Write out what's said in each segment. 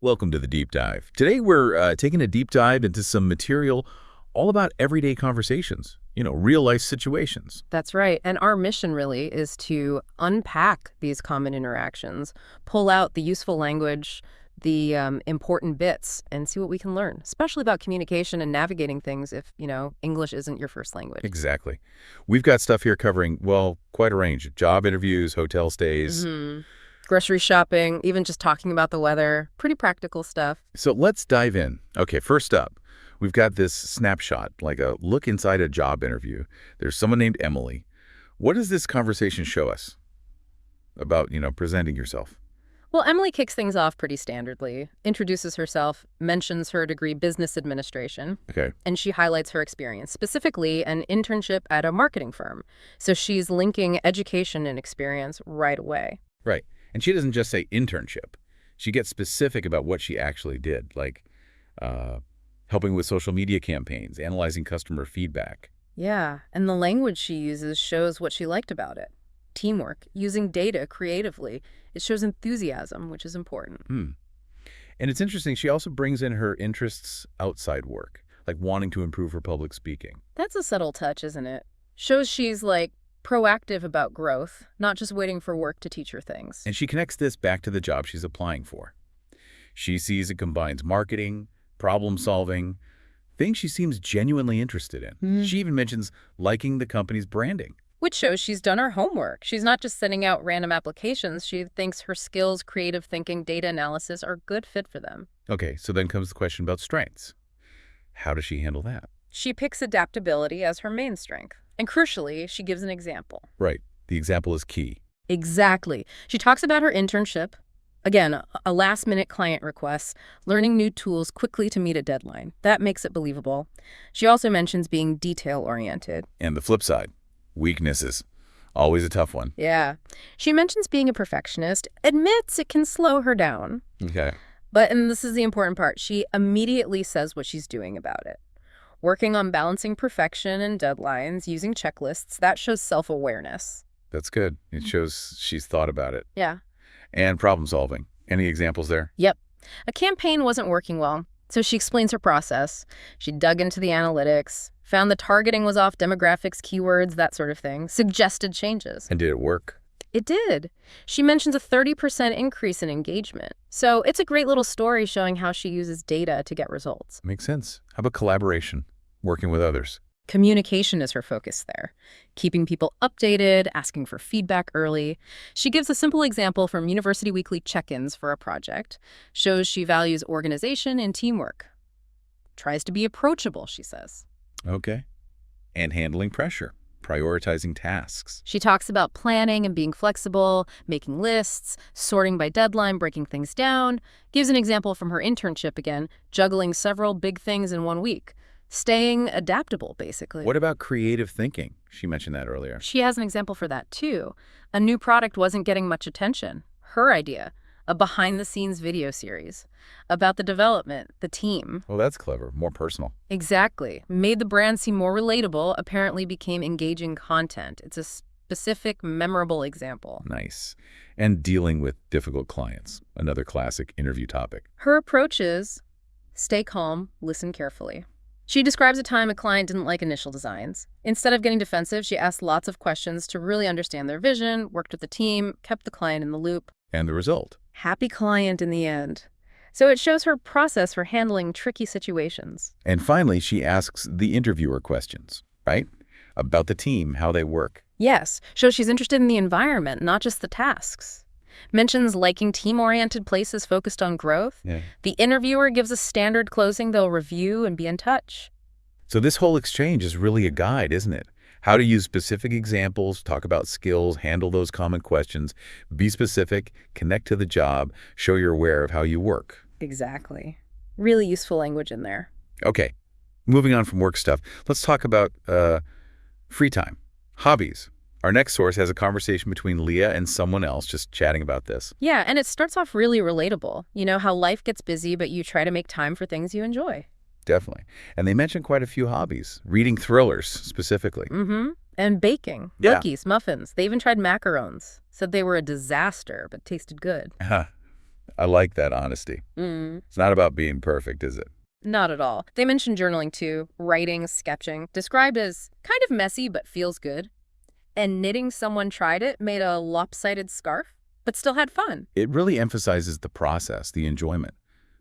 Welcome to the Deep Dive. Today we're taking a deep dive into some material all about everyday conversations, real-life situations. That's right. And our mission really is to unpack these common interactions, pull out the useful language, the important bits, and see what we can learn, especially about communication and navigating things if, English isn't your first language. Exactly. We've got stuff here covering, well, quite a range. Job interviews, hotel stays. Grocery shopping, even just talking about the weather, pretty practical stuff. So let's dive in. Okay, first up, we've got this snapshot, like a look inside a job interview. There's someone named Emily. What does this conversation show us about, presenting yourself? Well, Emily kicks things off pretty standardly, introduces herself, mentions her degree business administration, Okay. and she highlights her experience, specifically an internship at a marketing firm. So she's linking education and experience right away. Right. And she doesn't just say internship. She gets specific about what she actually did, like helping with social media campaigns, analyzing customer feedback. Yeah, and the language she uses shows what she liked about it. Teamwork, using data creatively. It shows enthusiasm, which is important. And it's interesting, she also brings in her interests outside work, like wanting to improve her public speaking. That's a subtle touch, isn't it? Shows she's, proactive about growth, not just waiting for work to teach her things. And she connects this back to the job she's applying for. She sees it combines marketing, problem solving, things she seems genuinely interested in. She even mentions liking the company's branding. Which shows she's done her homework. She's not just sending out random applications. She thinks her skills, creative thinking, data analysis are a good fit for them. Okay, so then comes the question about strengths. How does she handle that? She picks adaptability as her main strength. And crucially, she gives an example. Right. The example is key. Exactly. She talks about her internship. Again, a last-minute client request, learning new tools quickly to meet a deadline. That makes it believable. She also mentions being detail-oriented. And the flip side, weaknesses. Always a tough one. Yeah. She mentions being a perfectionist, admits it can slow her down. Okay. But, and this is the important part, she immediately says what she's doing about it. Working on balancing perfection and deadlines, using checklists, that shows self-awareness. That's good. It shows she's thought about it. Yeah. And problem solving. Any examples there? Yep. A campaign wasn't working well, so she explains her process. She dug into the analytics, found the targeting was off demographics, keywords, that sort of thing, suggested changes. And did it work? It did. She mentions a 30% increase in engagement. So it's a great little story showing how she uses data to get results. Makes sense. How about collaboration? Working with others? Communication is her focus there. Keeping people updated, asking for feedback early. She gives a simple example from University Weekly check-ins for a project. Shows she values organization and teamwork. Tries to be approachable, she says. Okay. And handling pressure. Prioritizing tasks. She talks about planning and being flexible, making lists, sorting by deadline, breaking things down. Gives an example from her internship again, juggling several big things in 1 week. Staying adaptable, basically. What about creative thinking? She mentioned that earlier. She has an example for that, too. A new product wasn't getting much attention. Her idea, a behind-the-scenes video series about the development, the team. Well, that's clever. More personal. Exactly. Made the brand seem more relatable, apparently became engaging content. It's a specific, memorable example. Nice. And dealing with difficult clients. Another classic interview topic. Her approach is stay calm, listen carefully. She describes a time a client didn't like initial designs. Instead of getting defensive, she asked lots of questions to really understand their vision, worked with the team, kept the client in the loop. And the result? Happy client in the end. So it shows her process for handling tricky situations. And finally, she asks the interviewer questions, right? About the team, how they work. Yes, shows she's interested in the environment, not just the tasks. Mentions liking team-oriented places focused on growth. Yeah. The interviewer gives a standard closing they'll review and be in touch. So this whole exchange is really a guide, isn't it? How to use specific examples, talk about skills, handle those common questions, be specific, connect to the job, show you're aware of how you work. Exactly. Really useful language in there. Okay, moving on from work stuff, let's talk about free time, hobbies. Our next source has a conversation between Leah and someone else just chatting about this. Yeah, and it starts off really relatable. You know, how life gets busy, but you try to make time for things you enjoy. Definitely. And they mentioned quite a few hobbies, reading thrillers specifically. And baking, Yeah. cookies, muffins. They even tried macarons. Said they were a disaster, but tasted good. I like that honesty. Mm. It's not about being perfect, is it? Not at all. They mentioned journaling too, writing, sketching, described as kind of messy but feels good. And knitting, someone tried it, made a lopsided scarf, but still had fun. It really emphasizes the process, the enjoyment,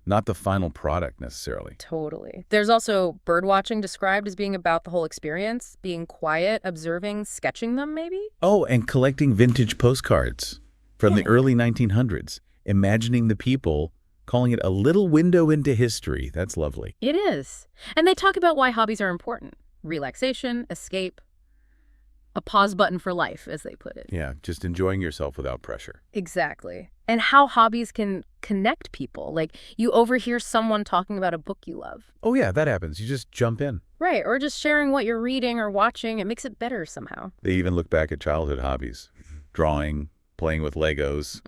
not the final product necessarily. Totally. There's also bird watching described as being about the whole experience, being quiet, observing, sketching them maybe? Oh, and collecting vintage postcards from the Yeah. early 1900s, imagining the people, calling it a little window into history. That's lovely. It is. And they talk about why hobbies are important. Relaxation, escape, a pause button for life, as they put it. Yeah, just enjoying yourself without pressure. Exactly. And how hobbies can connect people. Like, you overhear someone talking about a book you love. Oh yeah, that happens. You just jump in. Right, or just sharing what you're reading or watching. It makes it better somehow. They even look back at childhood hobbies, drawing, playing with Legos.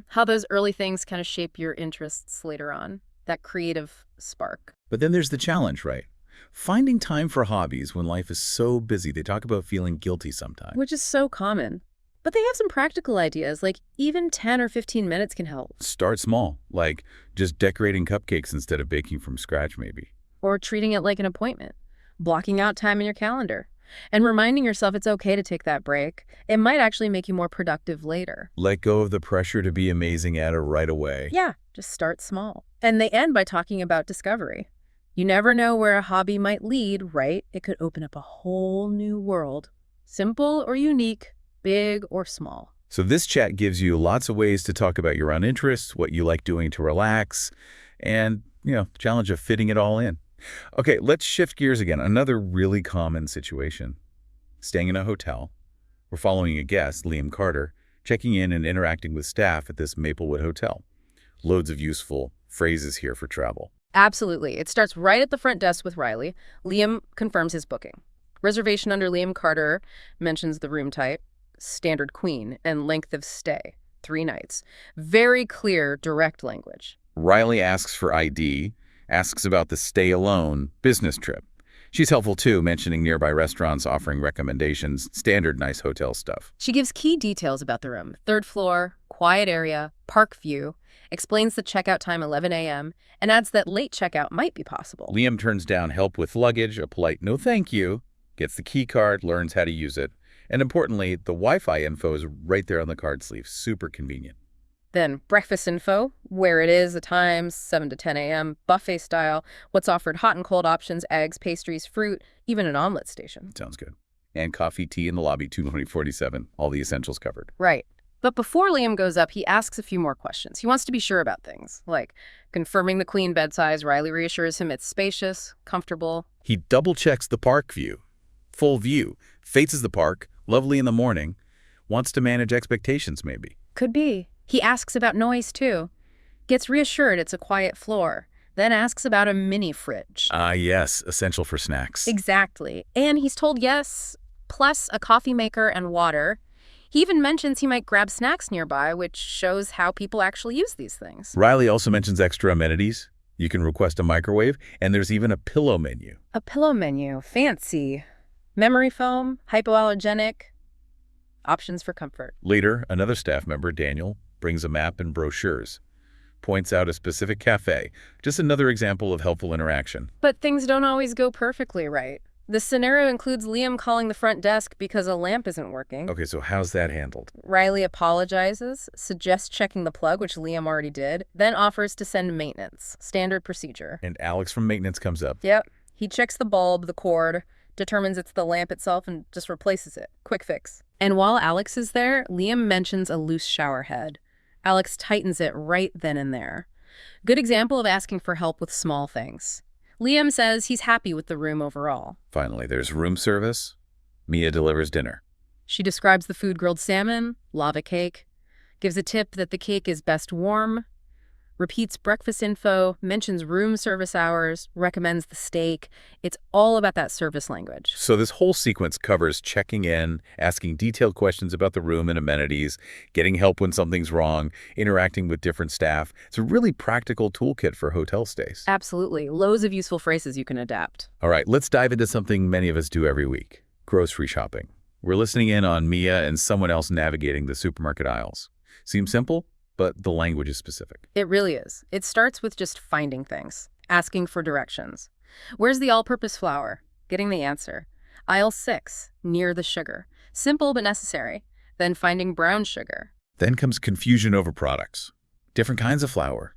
How those early things kind of shape your interests later on. That creative spark. But then there's the challenge, right? Finding time for hobbies when life is so busy. They talk about feeling guilty sometimes. Which is so common. But they have some practical ideas, like even 10 or 15 minutes can help. Start small, like just decorating cupcakes instead of baking from scratch maybe. Or treating it like an appointment. Blocking out time in your calendar. And reminding yourself it's okay to take that break. It might actually make you more productive later. Let go of the pressure to be amazing at it right away. Yeah, just start small. And they end by talking about discovery. You never know where a hobby might lead, right? It could open up a whole new world. Simple or unique, big or small. So this chat gives you lots of ways to talk about your own interests, what you like doing to relax, and, the challenge of fitting it all in. Okay, let's shift gears again. Another really common situation. Staying in a hotel. We're following a guest, Liam Carter, checking in and interacting with staff at this Maplewood hotel. Loads of useful phrases here for travel. Absolutely. It starts right at the front desk with Riley. Liam confirms his booking. Reservation under Liam Carter mentions the room type, standard queen, and length of stay, 3 nights. Very clear, direct language. Riley asks for ID, asks about the stay alone business trip. She's helpful too, mentioning nearby restaurants, offering recommendations, standard nice hotel stuff. She gives key details about the room. 3rd floor, quiet area, park view, explains the checkout time 11 a.m., and adds that late checkout might be possible. Liam turns down help with luggage, a polite no thank you, gets the key card, learns how to use it, and importantly, the Wi-Fi info is right there on the card sleeve. Super convenient. Then breakfast info, where it is, the times, 7 to 10 a.m., buffet style, what's offered, hot and cold options, eggs, pastries, fruit, even an omelet station. Sounds good. And coffee, tea in the lobby, 247, all the essentials covered. Right. But before Liam goes up, he asks a few more questions. He wants to be sure about things, like confirming the queen bed size. Riley reassures him it's spacious, comfortable. He double-checks the park view. Full view. Faces the park, lovely in the morning. Wants to manage expectations, maybe. Could be. He asks about noise, too. Gets reassured it's a quiet floor. Then asks about a mini fridge. Ah, yes. Essential for snacks. Exactly. And he's told yes, plus a coffee maker and water. He even mentions he might grab snacks nearby, which shows how people actually use these things. Riley also mentions extra amenities. You can request a microwave, and there's even a pillow menu. A pillow menu. Fancy. Memory foam, hypoallergenic, options for comfort. Later, another staff member, Daniel, brings a map and brochures. Points out a specific cafe. Just another example of helpful interaction. But things don't always go perfectly right. The scenario includes Liam calling the front desk because a lamp isn't working. Okay, so how's that handled? Riley apologizes, suggests checking the plug, which Liam already did, then offers to send maintenance. Standard procedure. And Alex from maintenance comes up. Yep. He checks the bulb, the cord, determines it's the lamp itself, and just replaces it. Quick fix. And while Alex is there, Liam mentions a loose shower head. Alex tightens it right then and there. Good example of asking for help with small things. Liam says he's happy with the room overall. Finally, there's room service. Mia delivers dinner. She describes the food: grilled salmon, lava cake, gives a tip that the cake is best warm, repeats breakfast info, mentions room service hours, recommends the steak. It's all about that service language. So this whole sequence covers checking in, asking detailed questions about the room and amenities, getting help when something's wrong, interacting with different staff. It's a really practical toolkit for hotel stays. Absolutely. Loads of useful phrases you can adapt. All right, let's dive into something many of us do every week: grocery shopping. We're listening in on Mia and someone else navigating the supermarket aisles. Seems simple, but the language is specific. It really is. It starts with just finding things, asking for directions. Where's the all-purpose flour? Getting the answer. Aisle 6, near the sugar. Simple but necessary. Then finding brown sugar. Then comes confusion over products. Different kinds of flour.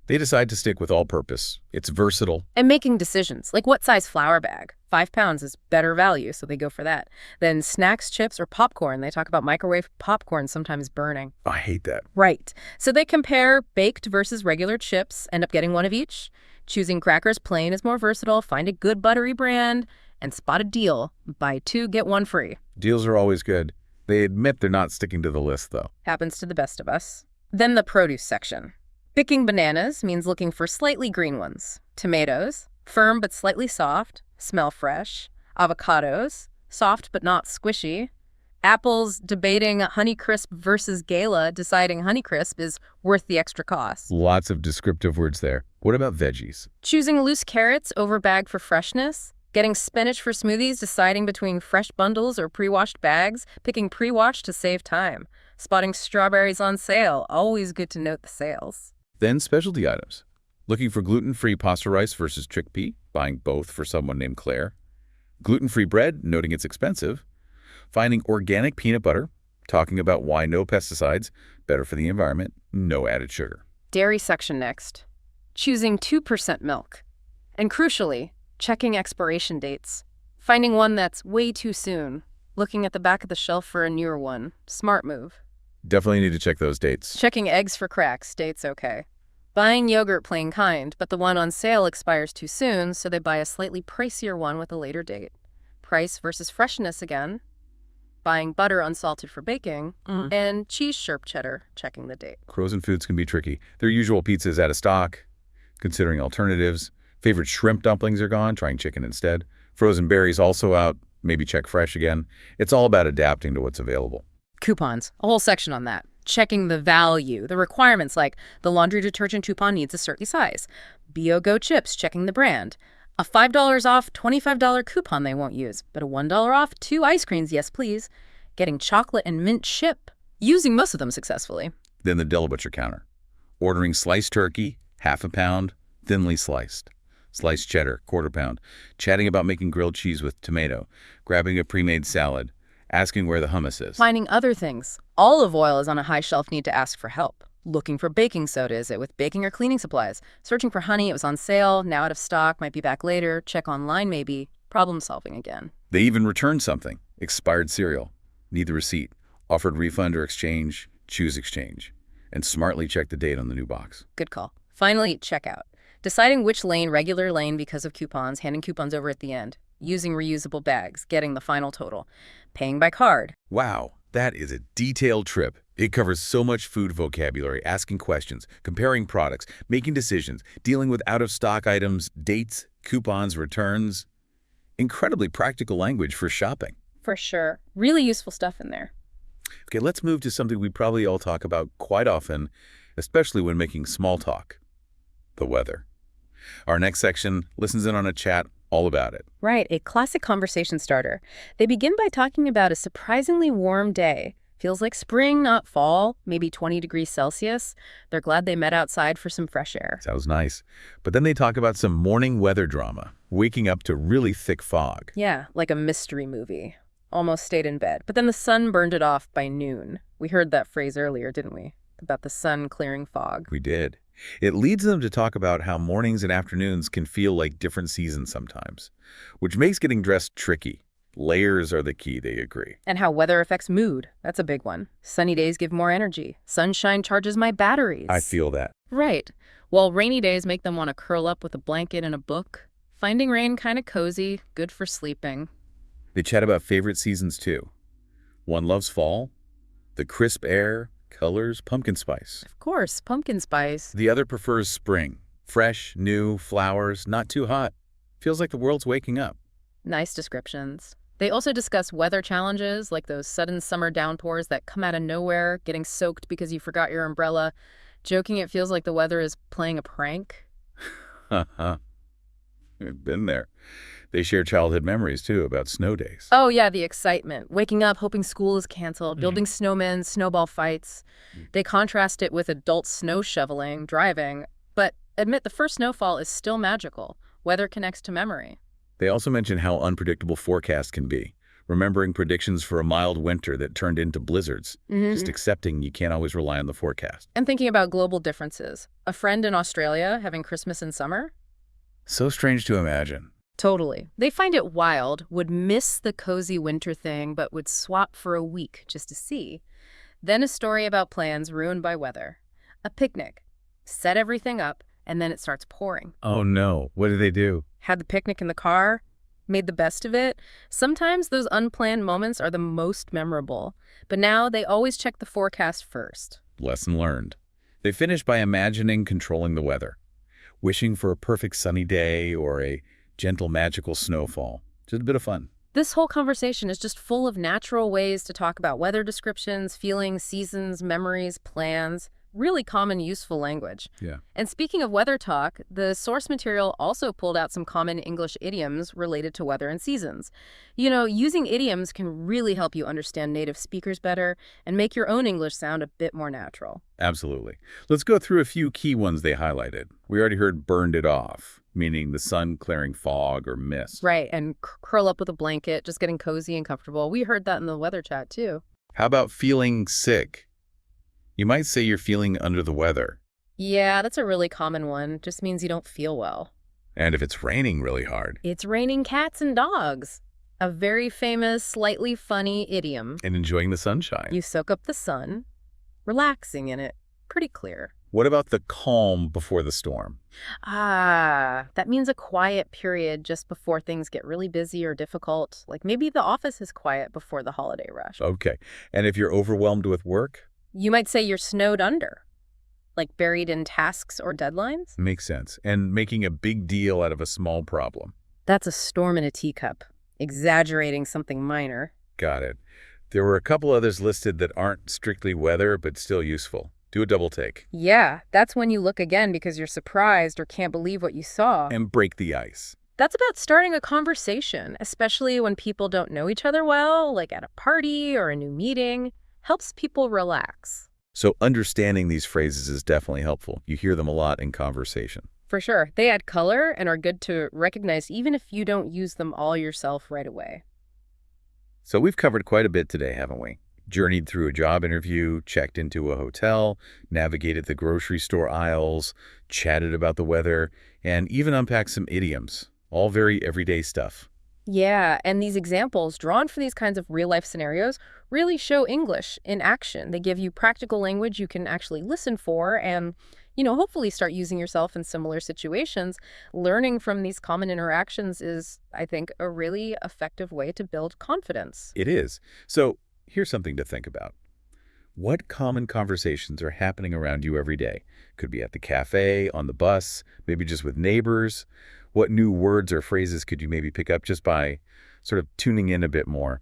They decide to stick with all-purpose. It's versatile. And making decisions, like what size flour bag. 5 pounds is better value, so they go for that. Then snacks, chips, or popcorn. They talk about microwave popcorn sometimes burning. I hate that. Right. So they compare baked versus regular chips, end up getting one of each. Choosing crackers plain is more versatile. Find a good buttery brand and spot a deal. Buy 2, get 1 free. Deals are always good. They admit they're not sticking to the list, though. Happens to the best of us. Then the produce section. Picking bananas means looking for slightly green ones. Tomatoes, firm but slightly soft, smell fresh. Avocados, soft but not squishy. Apples, debating Honeycrisp versus Gala, deciding Honeycrisp is worth the extra cost. Lots of descriptive words there. What about veggies? Choosing loose carrots over bag for freshness. Getting spinach for smoothies, deciding between fresh bundles or pre-washed bags. Picking pre-washed to save time. Spotting strawberries on sale. Always good to note the sales. Then specialty items. Looking for gluten-free pasta rice versus chickpea, buying both for someone named Claire. Gluten-free bread, noting it's expensive. Finding organic peanut butter, talking about why no pesticides, better for the environment, no added sugar. Dairy section next. Choosing 2% milk. And crucially, checking expiration dates. Finding one that's way too soon. Looking at the back of the shelf for a newer one. Smart move. Definitely need to check those dates. Checking eggs for cracks. Dates okay. Buying yogurt plain kind, but the one on sale expires too soon, so they buy a slightly pricier one with a later date. Price versus freshness again. Buying butter unsalted for baking, and cheese sharp cheddar, checking the date. Frozen foods can be tricky. Their usual pizza's out of stock. Considering alternatives. Favorite shrimp dumplings are gone, trying chicken instead. Frozen berries also out, maybe check fresh again. It's all about adapting to what's available. Coupons, a whole section on that. Checking the value, the requirements like the laundry detergent coupon needs a certain size. BioGo chips, checking the brand. A $5 off $25 coupon they won't use, but a $1 off 2 ice creams, yes please. Getting chocolate and mint chip, using most of them successfully. Then the deli butcher counter. Ordering sliced turkey, half a pound, thinly sliced. Sliced cheddar, quarter pound. Chatting about making grilled cheese with tomato. Grabbing a pre-made salad. Asking where the hummus is. Finding other things. Olive oil is on a high shelf, need to ask for help. Looking for baking soda, is it with baking or cleaning supplies? Searching for honey, it was on sale, now out of stock, might be back later. Check online maybe. Problem solving again. They even returned something. Expired cereal. Need the receipt. Offered refund or exchange. Choose exchange. And smartly check the date on the new box. Good call. Finally, checkout. Deciding which lane, regular lane because of coupons, handing coupons over at the end. Using reusable bags, getting the final total. Paying by card. Wow, that is a detailed trip. It covers so much food vocabulary, asking questions, comparing products, making decisions, dealing with out-of-stock items, dates, coupons, returns. Incredibly practical language for shopping. For sure. Really useful stuff in there. Okay, let's move to something we probably all talk about quite often, especially when making small talk. The weather. Our next section listens in on a chat all about it. Right, a classic conversation starter. They begin by talking about a surprisingly warm day. Feels like spring, not fall, maybe 20 degrees Celsius. They're glad they met outside for some fresh air. Sounds nice. But then they talk about some morning weather drama, waking up to really thick fog. Yeah, like a mystery movie. Almost stayed in bed. But then the sun burned it off by noon. We heard that phrase earlier, didn't we? About the sun clearing fog. We did. It leads them to talk about how mornings and afternoons can feel like different seasons sometimes, which makes getting dressed tricky. Layers are the key, they agree. And how weather affects mood. That's a big one. Sunny days give more energy. Sunshine charges my batteries. I feel that. Right. While rainy days make them want to curl up with a blanket and a book. Finding rain kind of cozy, good for sleeping. They chat about favorite seasons too. One loves fall, the crisp air, colors, pumpkin spice. Of course, pumpkin spice. The other prefers spring. Fresh, new, flowers, not too hot. Feels like the world's waking up. Nice descriptions. They also discuss weather challenges, like those sudden summer downpours that come out of nowhere, getting soaked because you forgot your umbrella, joking it feels like the weather is playing a prank. Haha. Been there. They share childhood memories, too, about snow days. Oh, yeah, the excitement. Waking up, hoping school is canceled, Mhm. building snowmen, snowball fights. They contrast it with adult snow shoveling, driving, but admit the first snowfall is still magical. Weather connects to memory. They also mention how unpredictable forecasts can be, remembering predictions for a mild winter that turned into blizzards, just accepting you can't always rely on the forecast. And thinking about global differences. A friend in Australia having Christmas in summer? So strange to imagine. Totally. They find it wild, would miss the cozy winter thing, but would swap for a week just to see. Then a story about plans ruined by weather. A picnic. Set everything up, and then it starts pouring. Oh no, what did they do? Had the picnic in the car, made the best of it. Sometimes those unplanned moments are the most memorable, but now they always check the forecast first. Lesson learned. They finish by imagining controlling the weather, wishing for a perfect sunny day or a gentle magical snowfall. Just a bit of fun. This whole conversation is just full of natural ways to talk about weather descriptions, feelings, seasons, memories, plans. Really common, useful language. Yeah. And speaking of weather talk, the source material also pulled out some common English idioms related to weather and seasons. You know, using idioms can really help you understand native speakers better and make your own English sound a bit more natural. Absolutely. Let's go through a few key ones they highlighted. We already heard burned it off, meaning the sun clearing fog or mist. Right, and curl up with a blanket, just getting cozy and comfortable. We heard that in the weather chat, too. How about feeling sick? You might say you're feeling under the weather. Yeah, that's a really common one. Just means you don't feel well. And if it's raining really hard. It's raining cats and dogs. A very famous, slightly funny idiom. And enjoying the sunshine. You soak up the sun, relaxing in it. Pretty clear. What about the calm before the storm? Ah, that means a quiet period just before things get really busy or difficult. Like maybe the office is quiet before the holiday rush. Okay. And if you're overwhelmed with work? You might say you're snowed under, like buried in tasks or deadlines. Makes sense. And making a big deal out of a small problem. That's a storm in a teacup, exaggerating something minor. Got it. There were a couple others listed that aren't strictly weather, but still useful. Do a double take. Yeah, that's when you look again because you're surprised or can't believe what you saw. And break the ice. That's about starting a conversation, especially when people don't know each other well, like at a party or a new meeting. Helps people relax. So understanding these phrases is definitely helpful. You hear them a lot in conversation. For sure. They add color and are good to recognize even if you don't use them all yourself right away. So we've covered quite a bit today, haven't we? Journeyed through a job interview, checked into a hotel, navigated the grocery store aisles, chatted about the weather, and even unpacked some idioms. All very everyday stuff. Yeah, and these examples drawn for these kinds of real-life scenarios really show English in action. They give you practical language you can actually listen for and, hopefully start using yourself in similar situations. Learning from these common interactions is, I think, a really effective way to build confidence. It is. So here's something to think about. What common conversations are happening around you every day? Could be at the cafe, on the bus, maybe just with neighbors. What new words or phrases could you maybe pick up just by sort of tuning in a bit more?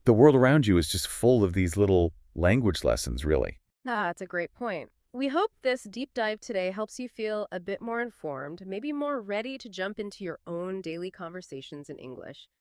The world around you is just full of these little language lessons, really. That's a great point. We hope this deep dive today helps you feel a bit more informed, maybe more ready to jump into your own daily conversations in English.